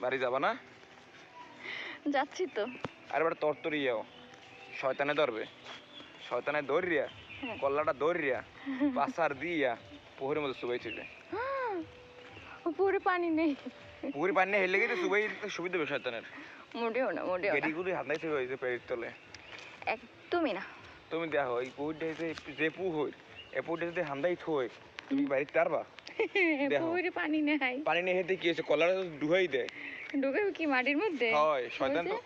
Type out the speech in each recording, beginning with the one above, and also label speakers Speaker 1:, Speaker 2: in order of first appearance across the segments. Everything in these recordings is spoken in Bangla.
Speaker 1: বাড়ি যাবা না?
Speaker 2: যাচ্ছি তো।
Speaker 1: আর এবার তরতরি যাও, শয়তানে ধরবে, শয়তানে দৌড়িয়া কল্লাটা দৌড়িয়া পাশার দিয়া পুকুরের মধ্যে চুবাই ছিলে।
Speaker 2: পুকুরে পানি নেই।
Speaker 1: পুকুরে পানি হেলে গেছে চুবাই সুবিধা হবে শয়তানের।
Speaker 2: মোটেও না, মোটেও না।
Speaker 1: গেডিগুলি হাতাই থেকে হয়েছে পেটের তলে।
Speaker 2: একদমই না।
Speaker 1: তুমি দেখো এই পুকুরটা যে পুকুর, এই পুকুরটা যদি হান্দাই থই তুমি বাড়িতে পারবা?
Speaker 2: পুকুরে পানি নেই।
Speaker 1: পানি নেই হেতে কি হয়েছে, কলাটা ডুবাই দেয়।
Speaker 2: ডুবে কি মাটির মধ্যে?
Speaker 1: হয় শয়তান তো।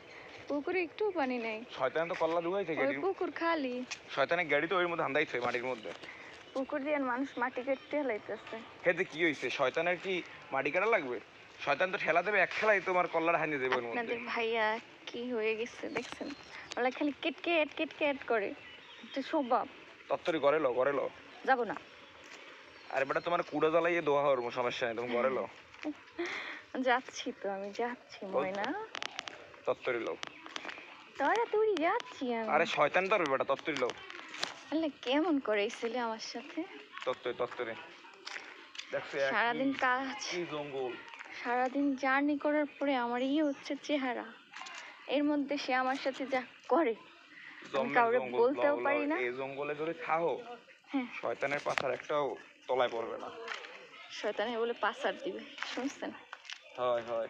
Speaker 2: পুকুরে একটু পানি নেই।
Speaker 1: শয়তান তো কল্লা ডুবাইছে
Speaker 2: ওই
Speaker 1: গেডির।
Speaker 2: পুকুর খালি।
Speaker 1: শয়তানের গাড়ি তো ওর মধ্যে হান্দাই থই মাটির মধ্যে।
Speaker 2: পুকুর দিয়ে মানুষ মাটি কেটে হেলাইতেছে।
Speaker 1: হেতে কি হয়েছে, শয়তানের কি মাটি কাটা লাগবে? শয়তান তো ঠেলা দেবে, এক ঠেলাই তোমার কল্লার হানিয়ে দেবে ওর মধ্যে।
Speaker 2: আপনাদের ভাইয়া কি হয়ে গেছে দেখছেন? ওরা খালি কেটকেট কেটকেট করে, এটা স্বভাব।
Speaker 1: তত্তরি করে লো, করে লো।
Speaker 2: যাবো না।
Speaker 1: আর বেটা তোমার কুড়ো জ্বালাইয়ে দোয়া হওয়ার কোনো সমস্যা নেই, তুমি করে লো।
Speaker 2: যাচ্ছি তো, আমি যাচ্ছি ময়না।
Speaker 1: তত্তরি লো।
Speaker 2: তোরা তুই যাচ্ছি আমি।
Speaker 1: আরে শয়তান ধরবে বেটা, তত্তরি লো।
Speaker 2: আরে কেমন করে ছিলে আমার সাথে?
Speaker 1: তত্তরি তত্তরি। দেখছো
Speaker 2: সারাদিন কাজ,
Speaker 1: কি জঙ্গল।
Speaker 2: সারাদিন জার্নি করার পরে আমার হচ্ছে চেহারা, এর মধ্যে সে আমার সাথে যা করে আমি কাউরে বলতেও পারি না।
Speaker 1: এই জঙ্গলে যদি থাকো শয়তানের পাছার একটাও তলায় পড়বে না।
Speaker 2: শয়তানে বলে পাসার দিবে, শুনছেন?
Speaker 1: হয় হয়।